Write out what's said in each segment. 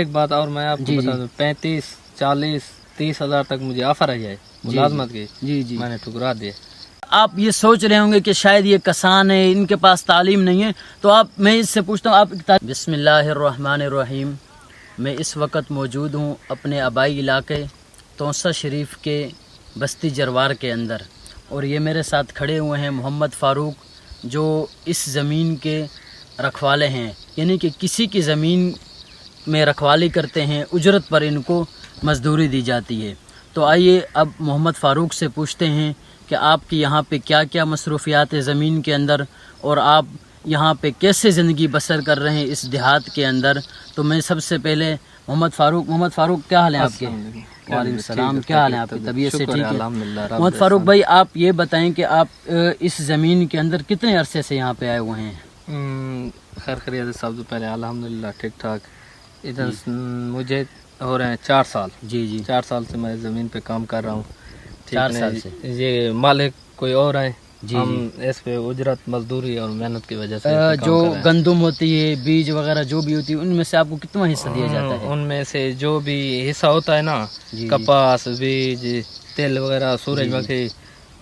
ایک بات اور میں آپ کو بتا دوں، 35-40-30 ہزار تک مجھے آفر آ جائے ملازمت کی، جی میں نے ٹھکرا دیا۔ آپ یہ سوچ رہے ہوں گے کہ شاید یہ کسان ہے، ان کے پاس تعلیم نہیں ہے، تو میں اس سے پوچھتا ہوں آپ بسم اللہ الرحمن الرحیم۔ میں اس وقت موجود ہوں اپنے آبائی علاقے توسہ شریف کے بستی جروار کے اندر، اور یہ میرے ساتھ کھڑے ہوئے ہیں محمد فاروق، جو اس زمین کے رکھوالے ہیں، یعنی کہ کسی کی زمین میں رکھوالی کرتے ہیں، اجرت پر ان کو مزدوری دی جاتی ہے۔ تو آئیے اب محمد فاروق سے پوچھتے ہیں کہ آپ کی یہاں پہ کیا کیا مصروفیات ہے زمین کے اندر، اور آپ یہاں پہ کیسے زندگی بسر کر رہے ہیں اس دیہات کے اندر۔ تو میں سب سے پہلے محمد فاروق کیا حال ہے آپ کے؟ وعلیکم السلام، کیا حال ہے آپ کی؟ طبیعت سے ٹھیک ہے؟ محمد فاروق بھائی، آپ یہ بتائیں کہ آپ اس زمین کے اندر کتنے عرصے سے یہاں پہ آئے ہوئے ہیں؟ خیر خیریت، سب سے پہلے الحمدللہ ٹھیک ٹھاک۔ ادھر مجھے ہو رہے ہیں 4 سال۔ جی 4 سال سے میں زمین پہ کام کر رہا ہوں۔ 4 سال سے یہ مالک کوئی اور ہے، جی ہم اس پہ اجرت مزدوری اور محنت کی وجہ سے جو گندم ہوتی ہے، بیج وغیرہ جو بھی ہوتی ہے، ان میں سے آپ کو کتنا حصہ دیا جاتا ہے؟ ان میں سے جو بھی حصہ ہوتا ہے نا، کپاس، بیج، تیل وغیرہ، سورج مکھی،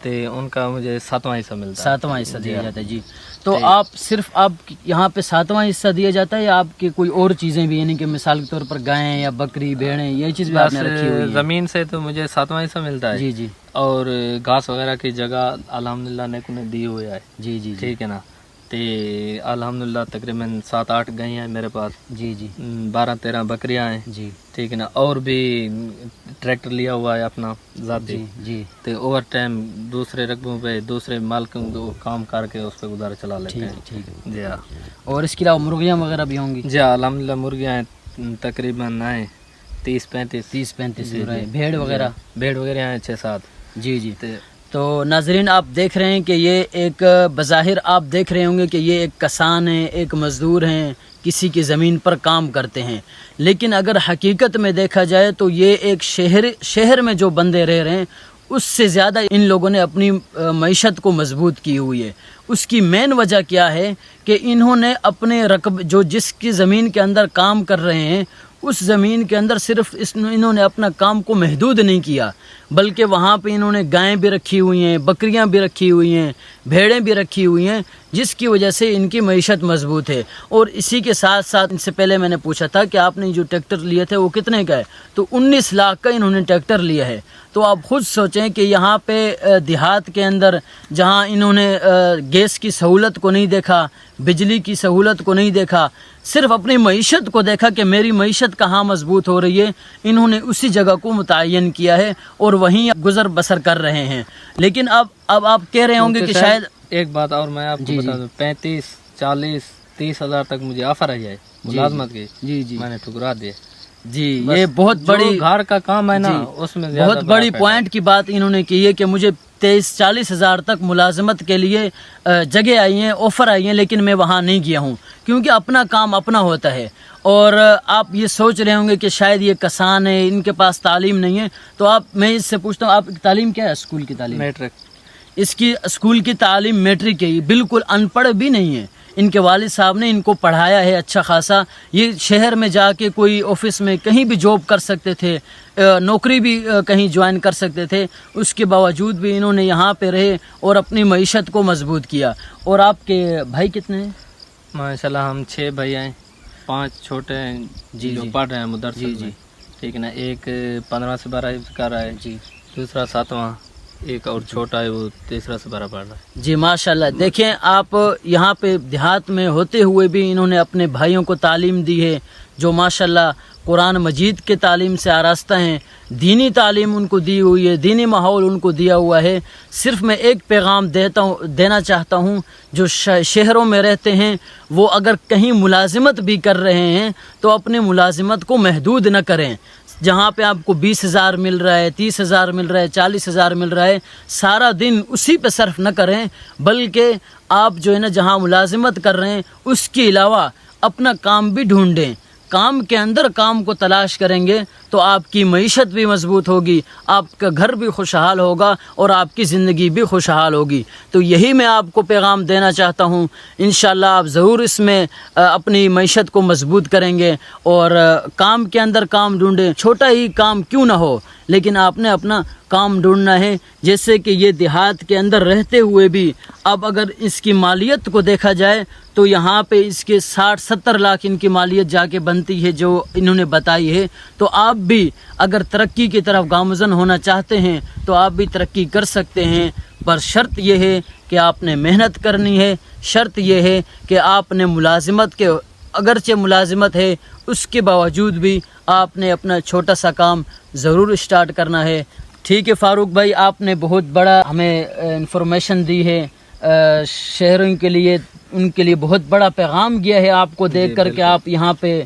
تو ان کا مجھے 7واں حصہ ملتا ہے۔ 7واں حصہ دیا جاتا ہے جی۔ تو آپ صرف آپ یہاں پہ 7واں حصہ دیا جاتا ہے، یا آپ کی کوئی اور چیزیں بھی، یعنی کہ مثال کے طور پر گائیں یا بکری، بھیڑیں، یہ چیز بھی آپ نے رکھی ہوئی ہے؟ زمین سے تو مجھے 7واں حصہ ملتا ہے جی اور گھاس وغیرہ کی جگہ الحمدللہ نیکو نے دی ہوئی ہے۔ جی ٹھیک ہے نا، تو الحمدللہ تقریباً 7-8 گائیں ہیں میرے پاس، 12-13 بکریاں ہیں، ٹھیک ہے نا، اور بھی ٹریکٹر لیا ہوا ہے اپنا ذاتی، تو اوور ٹائم دوسرے رقبوں پہ دوسرے مالکوں کو کام کر کے اس پہ گزارا چلا لیتے ہیں۔ جی ہاں، اور اس کے علاوہ مرغیاں وغیرہ بھی ہوں گی؟ جی الحمدللہ مرغیاں ہیں تقریباً 30-35 بھیڑ وغیرہ ہیں 6-7۔ جی تو ناظرین، آپ دیکھ رہے ہیں کہ یہ ایک بظاہر آپ دیکھ رہے ہوں گے کہ یہ ایک کسان ہیں، ایک مزدور ہیں، کسی کی زمین پر کام کرتے ہیں، لیکن اگر حقیقت میں دیکھا جائے تو یہ ایک شہر میں جو بندے رہ رہے ہیں، اس سے زیادہ ان لوگوں نے اپنی معیشت کو مضبوط کی ہوئی ہے۔ اس کی مین وجہ کیا ہے کہ انہوں نے اپنے جس کی زمین کے اندر کام کر رہے ہیں، اس زمین کے اندر صرف انہوں نے اپنا کام کو محدود نہیں کیا، بلکہ وہاں پہ انہوں نے گائیں بھی رکھی ہوئی ہیں، بکریاں بھی رکھی ہوئی ہیں، بھیڑیں بھی رکھی ہوئی ہیں، جس کی وجہ سے ان کی معیشت مضبوط ہے۔ اور اسی کے ساتھ ساتھ ان سے پہلے میں نے پوچھا تھا کہ آپ نے جو ٹریکٹر لیے تھے وہ کتنے کا ہے، تو 19 لاکھ کا انہوں نے ٹریکٹر لیا ہے۔ تو آپ خود سوچیں کہ یہاں پہ دیہات کے اندر جہاں انہوں نے گیس کی سہولت کو نہیں دیکھا، بجلی کی سہولت کو نہیں دیکھا، صرف اپنی معیشت کو دیکھا کہ میری معیشت کہاں مضبوط ہو رہی ہے، انہوں نے اسی جگہ کو متعین کیا ہے اور وہیں گزر بسر کر رہے ہیں۔ لیکن اب آپ کہہ رہے ہوں گے کہ شاید ایک بات اور میں آپ کو بتا دوں، 35-40-30 ہزار تک مجھے آفر آ جائے ملازمت کی، میں نے ٹھکرا دیا۔ جی یہ بہت بڑی گھر کا کام ہے نا، اس میں بہت بڑی پوائنٹ کی بات انہوں نے کی ہے کہ مجھے 30-40 ہزار تک ملازمت کے لیے جگہ آئی ہیں، آفر آئی ہیں، لیکن میں وہاں نہیں گیا ہوں، کیونکہ اپنا کام اپنا ہوتا ہے۔ اور آپ یہ سوچ رہے ہوں گے کہ شاید یہ کسان ہے، ان کے پاس تعلیم نہیں ہے، تو میں اس سے پوچھتا ہوں آپ کی تعلیم کیا ہے؟ اسکول کی تعلیم؟ میٹرک۔ اس کی اسکول کی تعلیم میٹرک ہے، بالکل ان پڑھ بھی نہیں ہے۔ ان کے والد صاحب نے ان کو پڑھایا ہے اچھا خاصا، یہ شہر میں جا کے کوئی آفس میں کہیں بھی جاب کر سکتے تھے، نوکری بھی کہیں جوائن کر سکتے تھے، اس کے باوجود بھی انہوں نے یہاں پہ رہے اور اپنی معیشت کو مضبوط کیا۔ اور آپ کے بھائی کتنے ہیں؟ ماشاءاللہ ہم 6 بھائی ہیں، 5 چھوٹے ہیں جو پڑھ رہے ہیں مدرسے میں، ٹھیک ہے نا، ایک 15 سے 12 کر رہا ہے، دوسرا 7واں، ایک اور چھوٹا ہے وہ 3 سے 12 پڑھ رہا ہے۔ جی ماشاءاللہ، دیکھیں آپ یہاں پہ دیہات میں ہوتے ہوئے بھی انہوں نے اپنے بھائیوں کو تعلیم دی ہے، جو ماشاءاللہ قرآن مجید کے تعلیم سے آراستہ ہیں، دینی تعلیم ان کو دی ہوئی ہے، دینی ماحول ان کو دیا ہوا ہے۔ صرف میں ایک پیغام دینا چاہتا ہوں، جو شہروں میں رہتے ہیں وہ اگر کہیں ملازمت بھی کر رہے ہیں تو اپنی ملازمت کو محدود نہ کریں۔ جہاں پہ آپ کو 20,000 مل رہا ہے، 30,000 مل رہا ہے، 40,000 مل رہا ہے، سارا دن اسی پہ صرف نہ کریں، بلکہ آپ جو ہے نا جہاں ملازمت کر رہے ہیں اس کے علاوہ اپنا کام بھی ڈھونڈیں، کام کے اندر کام کو تلاش کریں گے تو آپ کی معیشت بھی مضبوط ہوگی، آپ کا گھر بھی خوشحال ہوگا اور آپ کی زندگی بھی خوشحال ہوگی۔ تو یہی میں آپ کو پیغام دینا چاہتا ہوں۔ انشاءاللہ آپ ضرور اس میں اپنی معیشت کو مضبوط کریں گے، اور کام کے اندر کام ڈھونڈیں، چھوٹا ہی کام کیوں نہ ہو، لیکن آپ نے اپنا کام ڈھونڈنا ہے۔ جیسے کہ یہ دیہات کے اندر رہتے ہوئے بھی اب اگر اس کی مالیت کو دیکھا جائے تو یہاں پہ اس کے 60-70 لاکھ ان کی مالیت جا کے بنتی ہے جو انہوں نے بتائی ہے۔ تو آپ بھی اگر ترقی کی طرف گامزن ہونا چاہتے ہیں تو آپ بھی ترقی کر سکتے ہیں، پر شرط یہ ہے کہ آپ نے محنت کرنی ہے، شرط یہ ہے کہ آپ نے ملازمت کے، اگرچہ ملازمت ہے اس کے باوجود بھی آپ نے اپنا چھوٹا سا کام ضرور اسٹارٹ کرنا ہے۔ ٹھیک ہے فاروق بھائی، آپ نے بہت بڑا ہمیں انفارمیشن دی ہے شہروں کے لیے، ان کے لیے بہت بڑا پیغام گیا ہے آپ کو دیکھ کر کہ آپ یہاں پہ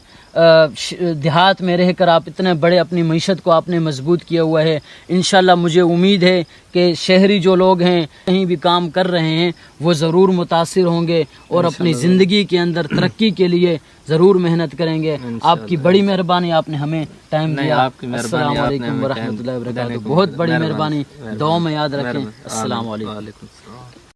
دیہات میں رہ کر آپ اتنے بڑے اپنی معیشت کو آپ نے مضبوط کیا ہوا ہے۔ انشاءاللہ مجھے امید ہے کہ شہری جو لوگ ہیں کہیں بھی کام کر رہے ہیں وہ ضرور متاثر ہوں گے اور اپنی زندگی کے اندر ترقی کے لیے ضرور محنت کریں گے۔ آپ کی بڑی مہربانی، آپ نے ہمیں ٹائم دیا۔ السلام علیکم ورحمۃ اللہ وبرکاتہ، بہت بڑی مہربانی، دعا میں یاد رکھیں۔ السلام علیکم۔